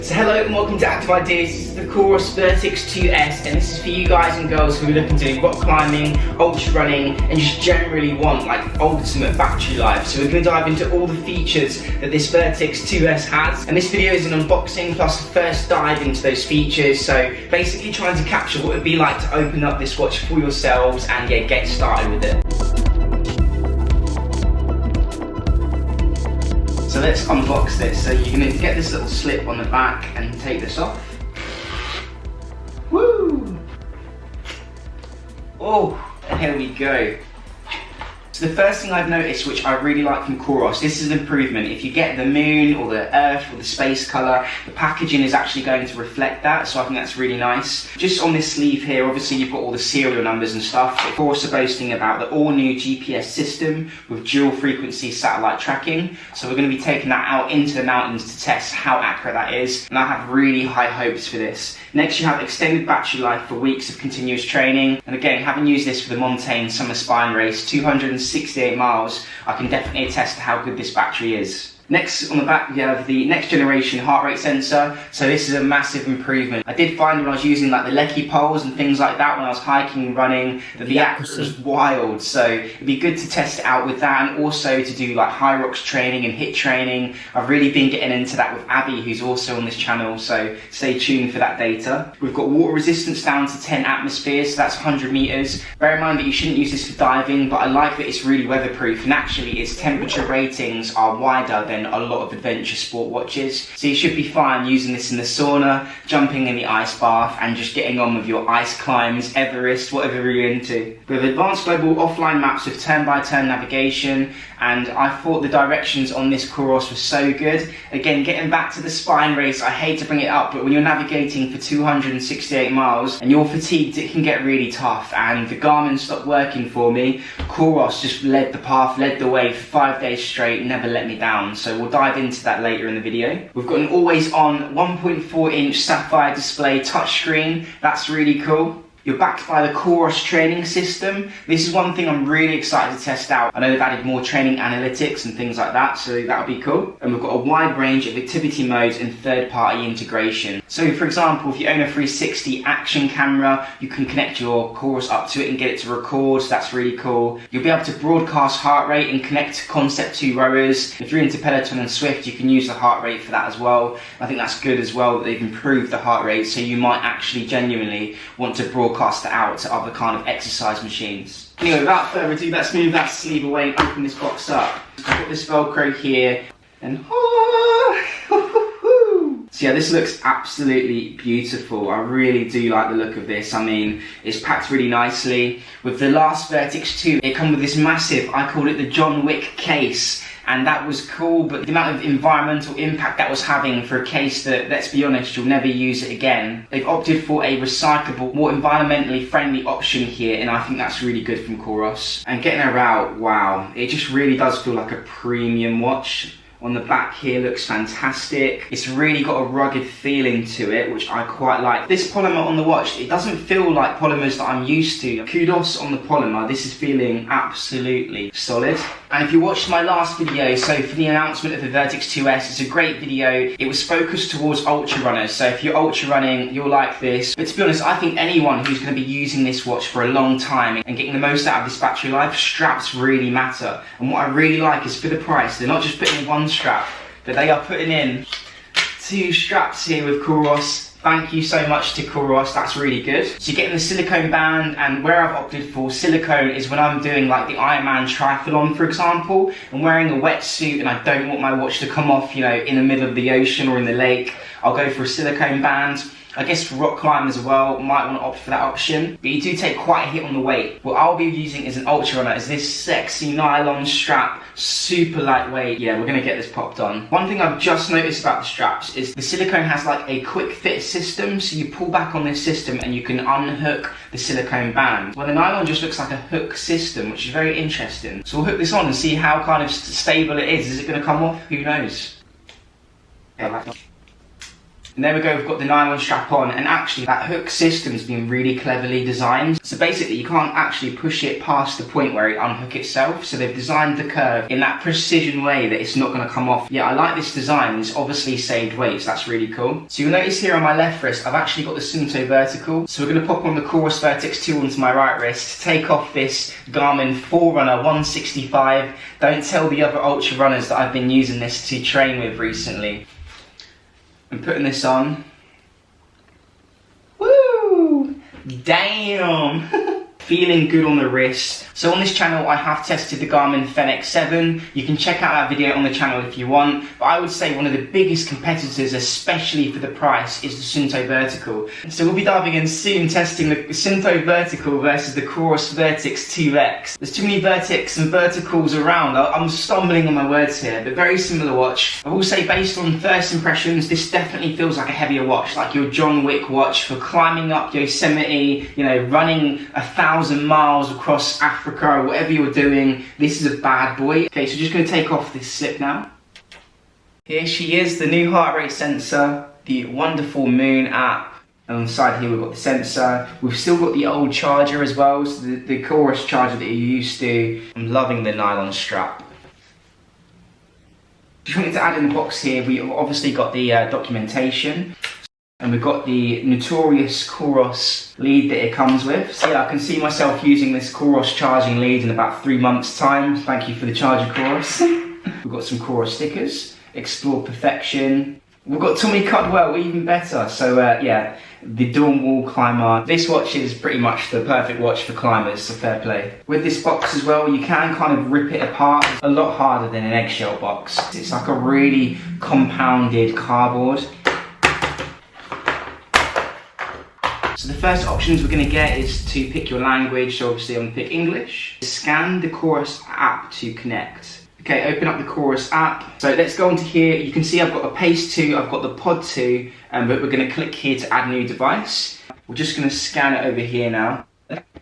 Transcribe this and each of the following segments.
So hello and welcome to Active Ideas. This is the Coros Vertix 2S and this is for you guys and girls who are looking to do rock climbing, ultra running and just generally want like ultimate battery life. So we're going to dive into all the features that this Vertix 2S has, and this video is an unboxing plus the first dive into those features. So basically trying to capture what it would be like to open up this watch for yourselves and get started with it. So let's unbox this. So you're going to get this little slip on the back and take this off. Woo! Oh, here we go. So the first thing I've noticed, which I really like from Coros, this is an improvement. If you get the moon or the earth or the space colour, the packaging is actually going to reflect that, so I think that's really nice. Just on this sleeve here, obviously you've got all the serial numbers and stuff. Coros are boasting about the all-new GPS system with dual frequency satellite tracking. So we're going to be taking that out into the mountains to test how accurate that is, and I have really high hopes for this. Next you have extended battery life for weeks of continuous training, and again, having used this for the Montaigne Summer Spine Race, 268 miles, I can definitely attest to how good this battery is. Next on the back we have the next generation heart rate sensor, so this is a massive improvement. I did find when I was using like the Lecky poles and things like that when I was hiking and running that the accuracy was wild, so it'd be good to test it out with that, and also to do like high rocks training and HIIT training. I've really been getting into that with Abby, who's also on this channel, so stay tuned for that data. We've got water resistance down to 10 atmospheres, so that's 100 meters. Bear in mind that you shouldn't use this for diving, but I like that it's really weatherproof, and actually its temperature ratings are wider than a lot of adventure sport watches, so you should be fine using this in the sauna, jumping in the ice bath and just getting on with your ice climbs, Everest, whatever you're into. We have advanced global offline maps with turn-by-turn navigation, and I thought the directions on this Coros were so good. Again, getting back to the spine race, I hate to bring it up, but when you're navigating for 268 miles and you're fatigued, it can get really tough, and the Garmin stopped working for me. Coros just led the path, led the way for 5 days straight, never let me down, so we'll dive into that later in the video. We've got an always-on 1.4-inch sapphire display touchscreen, that's really cool. You're backed by the Coros training system. This is one thing I'm really excited to test out. I know they've added more training analytics and things like that, so that'll be cool. And we've got a wide range of activity modes and third-party integration. So for example, if you own a 360 action camera, you can connect your Coros up to it and get it to record, so that's really cool. You'll be able to broadcast heart rate and connect to Concept 2 rowers. If you're into Peloton and Zwift, you can use the heart rate for that as well. I think that's good as well that they've improved the heart rate, so you might actually genuinely want to broadcast it out to other kind of exercise machines. Anyway, without further ado, let's move that sleeve away and open this box up. I've got this Velcro here, and so yeah, this looks absolutely beautiful. I really do like the look of this. I mean, it's packed really nicely. With the last Vertix 2, it comes with this massive, I called it the John Wick case. And that was cool, but the amount of environmental impact that was having for a case that, let's be honest, you'll never use it again. They've opted for a recyclable, more environmentally friendly option here, and I think that's really good from Coros. And getting her out, wow, it just really does feel like a premium watch. On the back here looks fantastic. It's really got a rugged feeling to it, which I quite like. This polymer on the watch, it doesn't feel like polymers that I'm used to. Kudos on the polymer, this is feeling absolutely solid. And if you watched my last video, so for the announcement of the Vertix 2S, it's a great video. It was focused towards ultra runners, so if you're ultra running, you'll like this. But to be honest, I think anyone who's going to be using this watch for a long time and getting the most out of this battery life, straps really matter. And what I really like is for the price, they're not just putting in one strap, but they are putting in 2 straps here with Coros. Thank you so much to Coros, that's really good. So you're getting the silicone band, and where I've opted for silicone is when I'm doing like the Ironman triathlon, for example, and wearing a wetsuit and I don't want my watch to come off, you know, in the middle of the ocean or in the lake. I'll go for a silicone band. I guess for rock climbers as well, might want to opt for that option, but you do take quite a hit on the weight. What I'll be using as an ultra runner is this sexy nylon strap, super lightweight. Yeah, we're going to get this popped on. One thing I've just noticed about the straps is the silicone has like a quick fit system, so you pull back on this system and you can unhook the silicone band. Well, the nylon just looks like a hook system, which is very interesting. So we'll hook this on and see how kind of stable it is. Is it going to come off? Who knows? Yeah, And there we go, we've got the nylon strap on, and actually that hook system's been really cleverly designed. So basically you can't actually push it past the point where it unhook itself, so they've designed the curve in that precision way that it's not going to come off. Yeah, I like this design. It's obviously saved weight, so that's really cool. So you'll notice here on my left wrist I've actually got the Suunto Vertical, so we're going to pop on the Coros Vertix 2 onto my right wrist, take off this Garmin Forerunner 165. Don't tell the other ultra runners that I've been using this to train with recently. I'm putting this on. Woo! Damn! Feeling good on the wrist. So on this channel I have tested the Garmin Fenix 7. You can check out that video on the channel if you want, but I would say one of the biggest competitors, especially for the price, is the Suunto Vertical. So we'll be diving in soon, testing the Suunto Vertical versus the Coros Vertix 2X. There's too many Vertix and Verticals around. I'm stumbling on my words here, but very similar watch. I will say, based on first impressions, this definitely feels like a heavier watch, like your John Wick watch for climbing up Yosemite, you know, running 1,000 miles across Africa, or whatever you're doing. This is a bad boy. Okay, so just going to take off this slip now. Here she is, the new heart rate sensor, the wonderful Moon app, and on the side here we've got the sensor. We've still got the old charger as well, so the Coros charger that you're used to. I'm loving the nylon strap. Just wanted to add in the box here, we've obviously got the documentation. And we've got the notorious Coros lead that it comes with. So yeah, I can see myself using this Coros charging lead in about 3 months' time. Thank you for the charger, Coros. We've got some Coros stickers. Explore Perfection. We've got Tommy Cudwell, even better. So yeah, the Dawn Wall Climber. This watch is pretty much the perfect watch for climbers, so fair play. With this box as well, you can kind of rip it apart. It's a lot harder than an eggshell box. It's like a really compounded cardboard. So the first options we're going to get is to pick your language, so obviously I'm going to pick English. Scan the Coros app to connect. Okay, open up the Coros app. So let's go onto here. You can see I've got a Pace 2, I've got the Pod 2, but we're going to click here to add new device. We're just going to scan it over here now.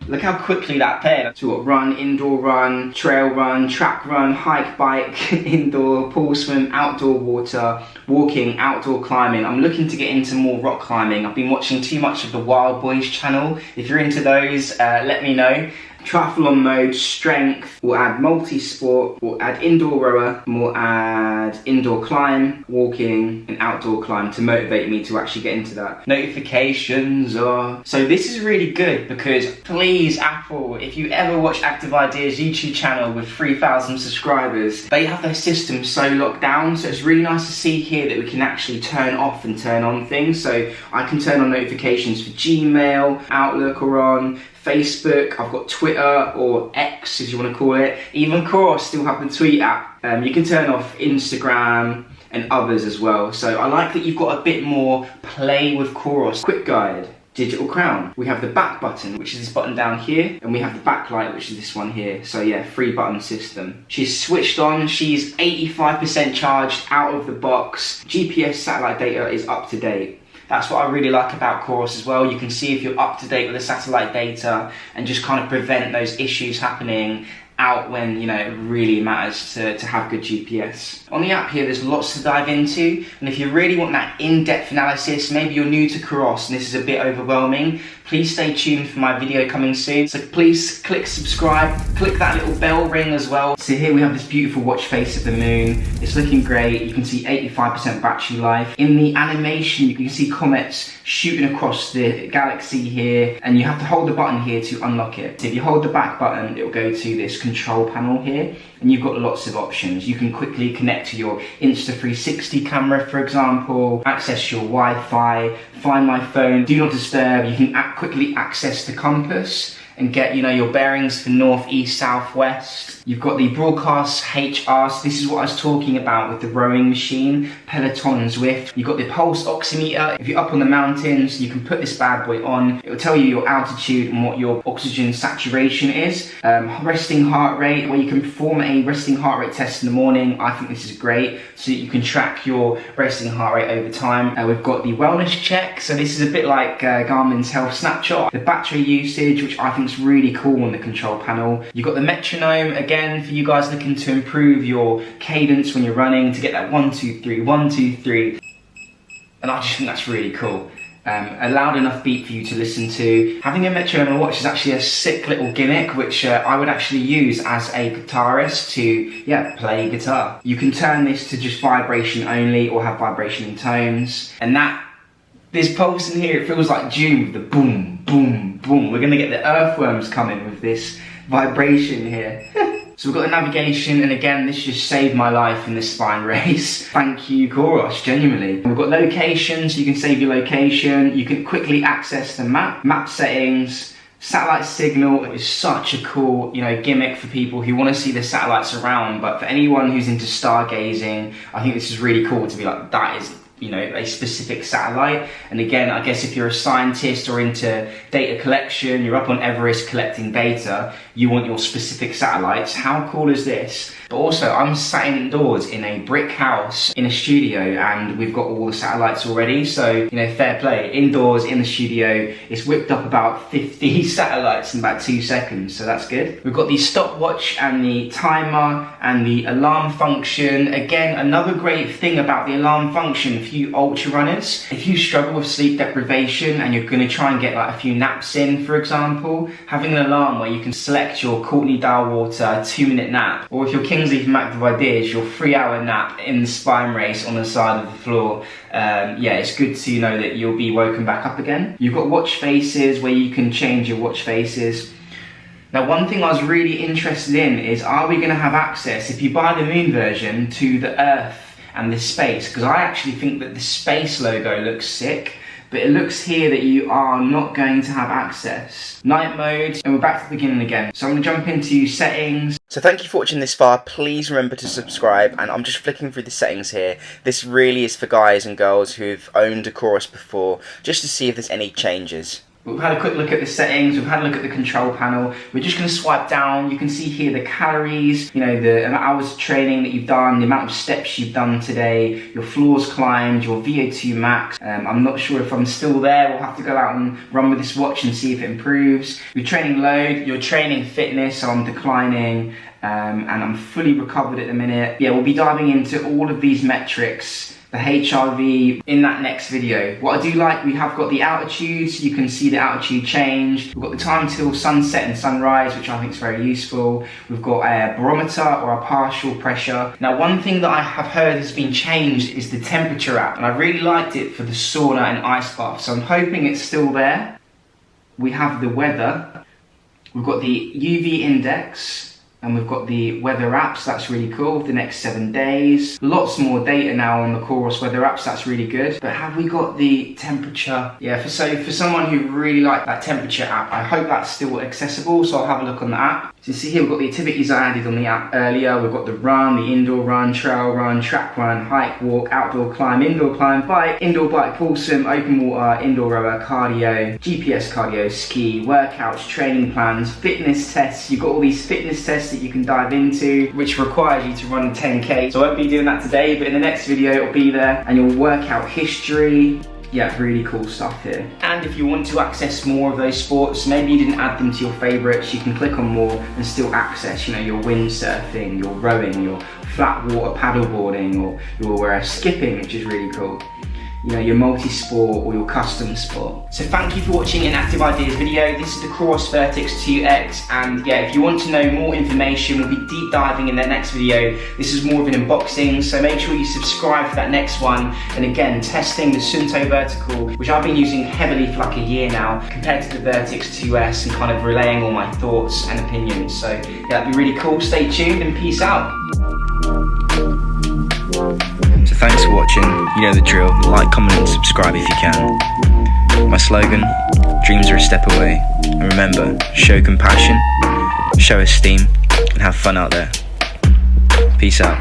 Look how quickly that paired. So we've got run, indoor run, trail run, track run, hike, bike, indoor, pool swim, outdoor water, walking, outdoor climbing. I'm looking to get into more rock climbing. I've been watching too much of the Wild Boys channel. If you're into those, let me know. Triathlon mode, strength, we'll add multi-sport, we'll add indoor rower, and we'll add indoor climb, walking, and outdoor climb to motivate me to actually get into that. Notifications are... So this is really good because please Apple, if you ever watch Active Ideas YouTube channel with 3,000 subscribers, they have their system so locked down, so it's really nice to see here that we can actually turn off and turn on things. So I can turn on notifications for Gmail, Outlook are on, Facebook, I've got Twitter, or X as you want to call it. Even Coros still have the tweet app. You can turn off Instagram and others as well. So I like that you've got a bit more play with Coros. Quick guide, digital crown. We have the back button, which is this button down here, and we have the backlight, which is this one here. So yeah, 3-button system. She's switched on, she's 85% charged out of the box. GPS satellite data is up to date. That's what I really like about Coros as well. You can see if you're up to date with the satellite data and just kind of prevent those issues happening out when, you know, it really matters to have good GPS. On the app here, there's lots to dive into, and if you really want that in-depth analysis, maybe you're new to Coros and this is a bit overwhelming, please stay tuned for my video coming soon. So please click subscribe, click that little bell ring as well. So here we have this beautiful watch face of the moon. It's looking great. You can see 85% battery life. In the animation, you can see comets shooting across the galaxy here, and you have to hold the button here to unlock it. So if you hold the back button, it will go to this control panel here, and you've got lots of options. You can quickly connect to your Insta360 camera, for example, access your Wi-Fi, find my phone, do not disturb. You can quickly access the compass and get, you know, your bearings for north, east, south, west. You've got the broadcast HR, so this is what I was talking about with the rowing machine, Peloton and Zwift. You've got the pulse oximeter. If you're up on the mountains, you can put this bad boy on. It will tell you your altitude and what your oxygen saturation is. Resting heart rate, where you can perform a resting heart rate test in the morning. I think this is great, so that you can track your resting heart rate over time. We've got the wellness check, so this is a bit like Garmin's health snapshot. The battery usage, which I think is really cool on the control panel. You've got the metronome, again, for you guys looking to improve your cadence when you're running, to get that 1, 2, 3, 1, 2, 3. And I just think that's really cool. A loud enough beat for you to listen to. Having a metronome on a watch is actually a sick little gimmick, which I would actually use as a guitarist to, play guitar. You can turn this to just vibration only or have vibration in tones. And this pulse in here, it feels like June with the boom, boom, boom. We're gonna get the earthworms coming with this vibration here. So we've got the navigation, and again, this just saved my life in this spine race. Thank you, Coros, genuinely. We've got location, so you can save your location. You can quickly access the map settings, satellite signal. It is such a cool, gimmick for people who want to see the satellites around, but for anyone who's into stargazing, I think this is really cool to be like, that is, a specific satellite. And again, I guess if you're a scientist or into data collection, you're up on Everest collecting data, you want your specific satellites. How cool is this? But also, I'm sat indoors in a brick house in a studio, and we've got all the satellites already. So, fair play. Indoors in the studio, it's whipped up about 50 satellites in about 2 seconds. So that's good. We've got the stopwatch and the timer and the alarm function. Again, another great thing about the alarm function for you ultra runners, if you struggle with sleep deprivation and you're going to try and get like a few naps in, for example, having an alarm where you can select your Courtney Dalwater 2-minute nap, or if you're Kingsley from Active Ideas, your 3-hour nap in the spine race on the side of the floor, it's good to know that you'll be woken back up again. You've got watch faces where you can change your watch faces. Now, one thing I was really interested in is, are we going to have access, if you buy the moon version, to the Earth and the space? Because I actually think that the space logo looks sick, but it looks here that you are not going to have access. Night mode, and we're back to the beginning again. So I'm going to jump into settings. So thank you for watching this far. Please remember to subscribe, and I'm just flicking through the settings here. This really is for guys and girls who've owned a Coros before, just to see if there's any changes. We've had a quick look at the settings, we've had a look at the control panel. We're just going to swipe down. You can see here the calories, the hours of training that you've done, the amount of steps you've done today, your floors climbed, your VO2 max. I'm not sure if I'm still there. We'll have to go out and run with this watch and see if it improves. Your training load, your training fitness, so I'm declining, and I'm fully recovered at the minute. Yeah, we'll be diving into all of these metrics, the HRV, in that next video. What I do like, we have got the altitude, so you can see the altitude change. We've got the time till sunset and sunrise, which I think is very useful. We've got a barometer or a partial pressure. Now, one thing that I have heard has been changed is the temperature app, and I really liked it for the sauna and ice bath, so I'm hoping it's still there. We have the weather. We've got the UV index, and we've got the weather apps. That's really cool, the next 7 days. Lots more data now on the Coros weather apps, that's really good. But have we got the temperature? Yeah, for someone who really liked that temperature app, I hope that's still accessible, so I'll have a look on the app. So you see here, we've got the activities I added on the app earlier. We've got the run, the indoor run, trail run, track run, hike, walk, outdoor climb, bike, indoor bike, pull swim, open water, indoor rower, cardio, GPS cardio, ski, workouts, training plans, fitness tests. You've got all these fitness tests that you can dive into, which requires you to run 10K. So I won't be doing that today, but in the next video it'll be there, and your workout history. Yeah, really cool stuff here. And if you want to access more of those sports, maybe you didn't add them to your favorites, you can click on more and still access, your windsurfing, your rowing, your flat water paddleboarding, or your skipping, which is really cool. Your multi-sport or your custom sport. So thank you for watching an Active Ideas video. This is the Coros Vertix 2X, and if you want to know more information, we'll be deep diving in that next video. This is more of an unboxing, so make sure you subscribe for that next one. And again, testing the Suunto Vertical, which I've been using heavily for like a year now, compared to the Vertix 2S, and kind of relaying all my thoughts and opinions. So that'd be really cool. Stay tuned and peace out. So thanks for watching, you know the drill, like, comment and subscribe if you can. My slogan, dreams are a step away, and remember, show compassion, show esteem, and have fun out there. Peace out.